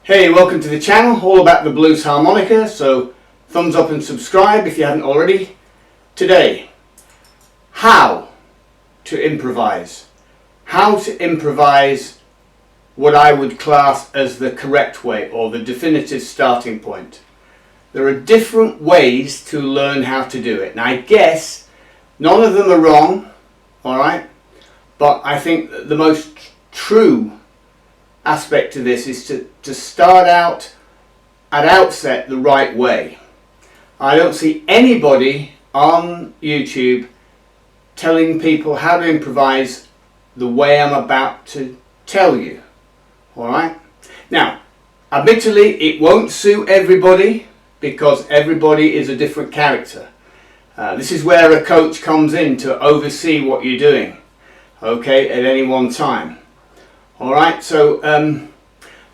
Hey, welcome to the channel, all about the blues harmonica, so thumbs up and subscribe if you haven't already. Today, how to improvise. How to improvise what I would class as the correct way or the definitive starting point. There are different ways to learn how to do it, and I guess none of them are wrong, alright? But I think that the most true aspect to this is to start out at outset the right way. I don't see anybody on YouTube telling people how to improvise the way I'm about to tell you. Alright? Now, admittedly it won't suit everybody because everybody is a different character. This is where a coach comes in to oversee what you're doing, okay, at any one time. Alright, so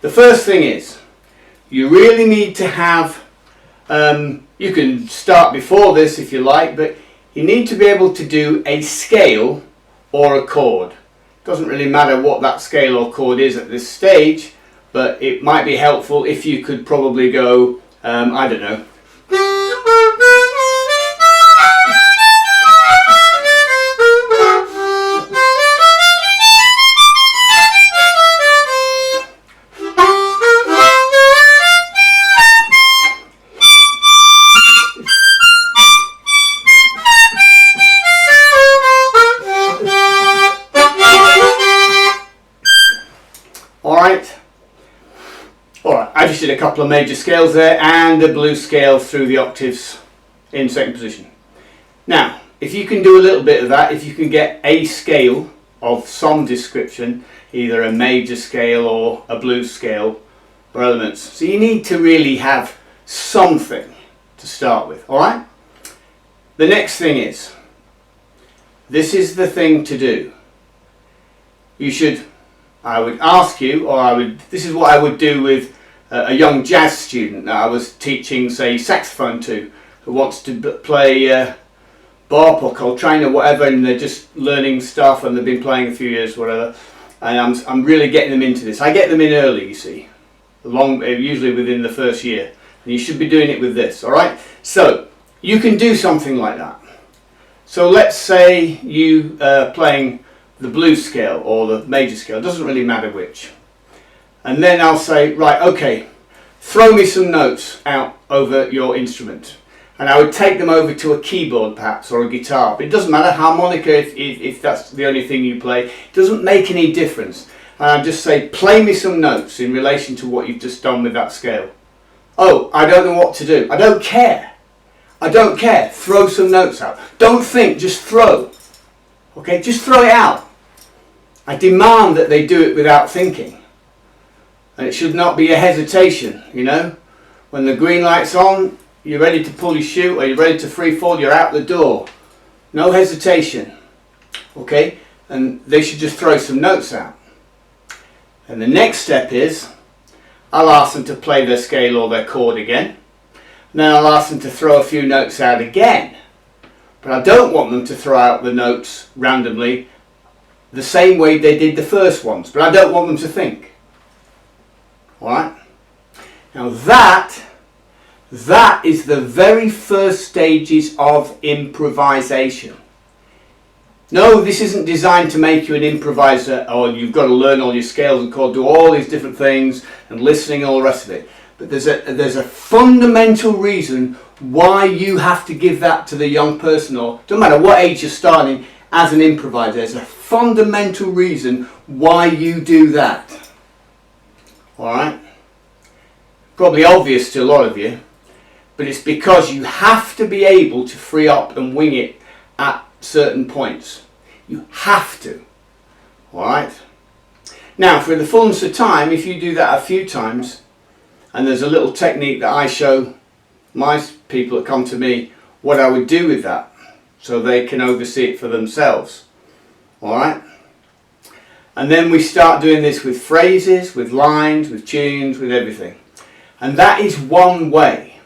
the first thing is you really need to have, you can start before this if you like, but you need to be able to do a scale or a chord. Doesn't really matter what that scale or chord is at this stage, but it might be helpful if you could probably go, I don't know. Alright, I just did a couple of major scales there and a blues scale through the octaves in second position. Now, if you can do a little bit of that, if you can get a scale of some description, either a major scale or a blues scale or elements, so you need to really have something to start with, alright? The next thing is, this is the thing to do. You should, I would ask you, or this is what I would do with a young jazz student that I was teaching, say, saxophone to, who wants to play bop or coltrane or whatever, and they're just learning stuff and they've been playing a few years, whatever, and I'm really getting them into this. I get them in early, you see, usually within the first year, and you should be doing it with this, alright? So, you can do something like that. So let's say you are playing the blues scale or the major scale, doesn't really matter which. And then I'll say, right, okay, throw me some notes out over your instrument. And I would take them over to a keyboard perhaps or a guitar, but it doesn't matter, harmonica if that's the only thing you play, it doesn't make any difference. And I'd just say, play me some notes in relation to what you've just done with that scale. Oh, I don't know what to do. I don't care. I don't care. Throw some notes out. Don't think, just throw. Okay, just throw it out. I demand that they do it without thinking. And it should not be a hesitation, you know. When the green light's on, you're ready to pull your chute or you're ready to free fall, you're out the door. No hesitation. Okay? And they should just throw some notes out. And the next step is, I'll ask them to play their scale or their chord again. And then I'll ask them to throw a few notes out again. But I don't want them to throw out the notes randomly the same way they did the first ones. But I don't want them to think. Alright? Now that is the very first stages of improvisation. No, this isn't designed to make you an improviser, or you've got to learn all your scales and chords, do all these different things and listening and all the rest of it. But there's a fundamental reason why you have to give that to the young person, or no matter what age you're starting as an improviser. There's a fundamental reason why you do that. Alright? Probably obvious to a lot of you, but it's because you have to be able to free up and wing it at certain points. You have to. Alright? Now, for the fullness of time, if you do that a few times, and there's a little technique that I show my people that come to me what I would do with that, so they can oversee it for themselves. Alright? And then we start doing this with phrases, with lines, with tunes, with everything. And that is one way.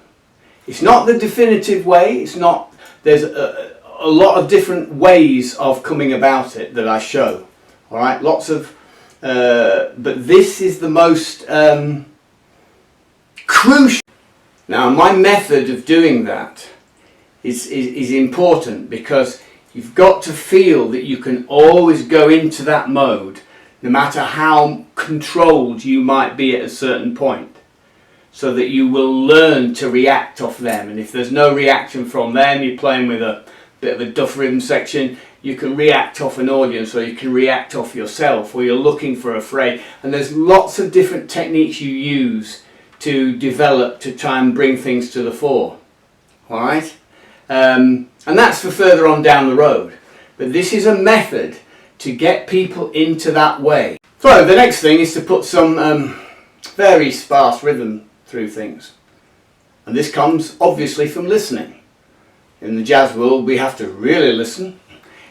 It's not the definitive way. It's not. There's a lot of different ways of coming about it that I show. Alright? Lots of. But this is the most crucial. Now, my method of doing that is important, because you've got to feel that you can always go into that mode, no matter how controlled you might be at a certain point, so that you will learn to react off them. And if there's no reaction from them, you're playing with a bit of a duff rhythm section, you can react off an audience, or you can react off yourself, or you're looking for a phrase. And there's lots of different techniques you use to develop to try and bring things to the fore. Alright? And that's for further on down the road. But this is a method to get people into that way. So the next thing is to put some very sparse rhythm through things. And this comes obviously from listening. In the jazz world we have to really listen.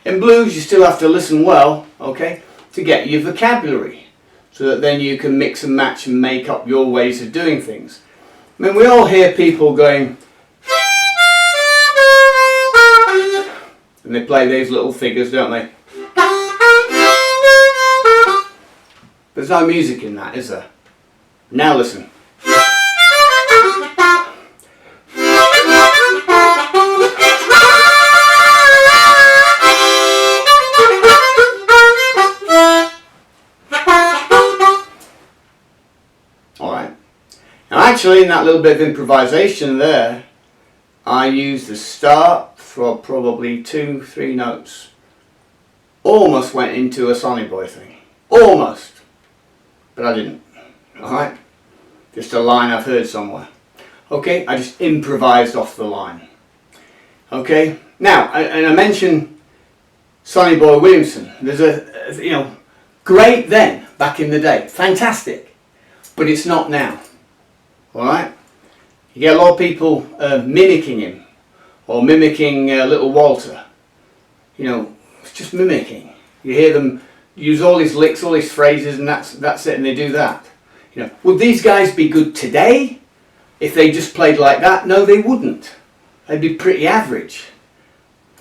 In blues you still have to listen well, okay, to get your vocabulary, so that then you can mix and match and make up your ways of doing things. I mean, we all hear people going, and they play these little figures, don't they? There's no music in that, is there? Now listen. Alright. Now actually, in that little bit of improvisation there, I used the start for probably 2-3 notes. Almost went into a Sonny Boy thing. Almost. But I didn't. Alright? Just a line I've heard somewhere. Okay? I just improvised off the line. Okay? Now, and I mentioned Sonny Boy Williamson. There's a great then, back in the day. Fantastic. But it's not now. Alright? You get a lot of people mimicking him, or mimicking Little Walter. It's just mimicking. You hear them use all these licks, all these phrases, and that's it, and they do that. Would these guys be good today if they just played like that? No, they wouldn't. They'd be pretty average.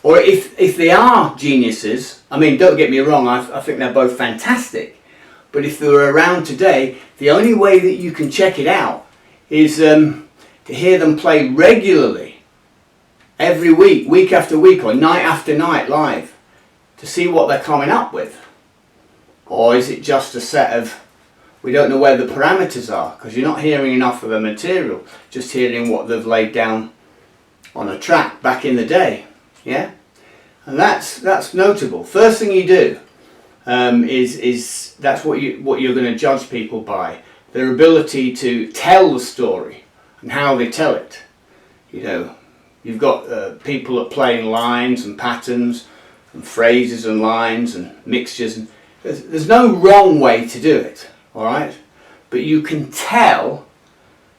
Or if they are geniuses, I mean, don't get me wrong, I think they're both fantastic. But if they were around today, the only way that you can check it out is to hear them play regularly, every week, week after week, or night after night live, to see what they're coming up with. Or is it just a set of, we don't know where the parameters are, because you're not hearing enough of the material, just hearing what they've laid down on a track back in the day. Yeah? And that's notable. First thing you do is that's what you're going to judge people by, their ability to tell the story and how they tell it. You've got people that play lines and patterns and phrases and lines and mixtures, and there's no wrong way to do it, alright? But you can tell,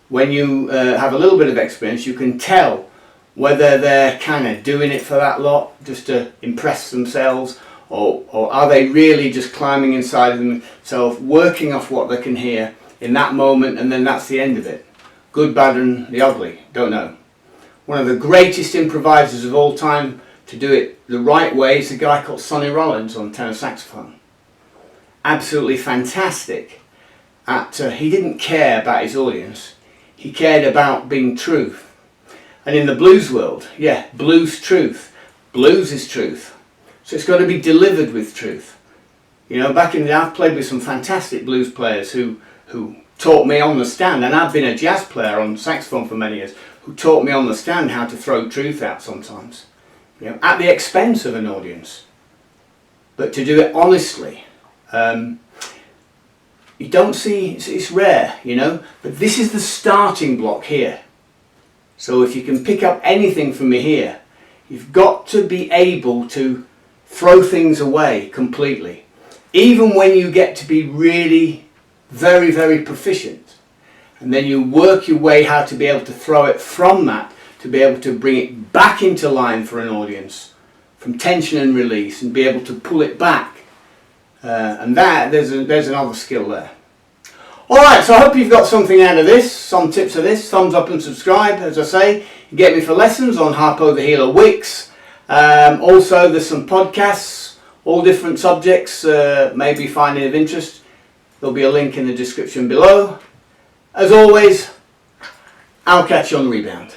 when you have a little bit of experience, you can tell whether they're kind of doing it for that lot just to impress themselves, or are they really just climbing inside of themselves, working off what they can hear in that moment, and then that's the end of it. Good, bad and the ugly, don't know. One of the greatest improvisers of all time to do it the right way is a guy called Sonny Rollins on tenor saxophone. Absolutely fantastic. He didn't care about his audience, he cared about being truth. And in the blues world, yeah, blues truth. Blues is truth. So it's got to be delivered with truth. You know, back in the day, I've played with some fantastic blues players who taught me on the stand, and I've been a jazz player on saxophone for many years, who taught me on the stand how to throw truth out sometimes, you know, at the expense of an audience, but to do it honestly. You don't see, it's rare, you know, but this is the starting block here. So if you can pick up anything from me here, you've got to be able to throw things away completely. Even when you get to be really very, very proficient, and then you work your way how to be able to throw it from that, to be able to bring it back into line for an audience, from tension and release, and be able to pull it back. And there's another skill there. Alright, so I hope you've got something out of this, some tips of this. Thumbs up and subscribe, as I say. You get me for lessons on Harpo the Healer Wix. Also, there's some podcasts, all different subjects, maybe finding of interest. There'll be a link in the description below. As always, I'll catch you on the rebound.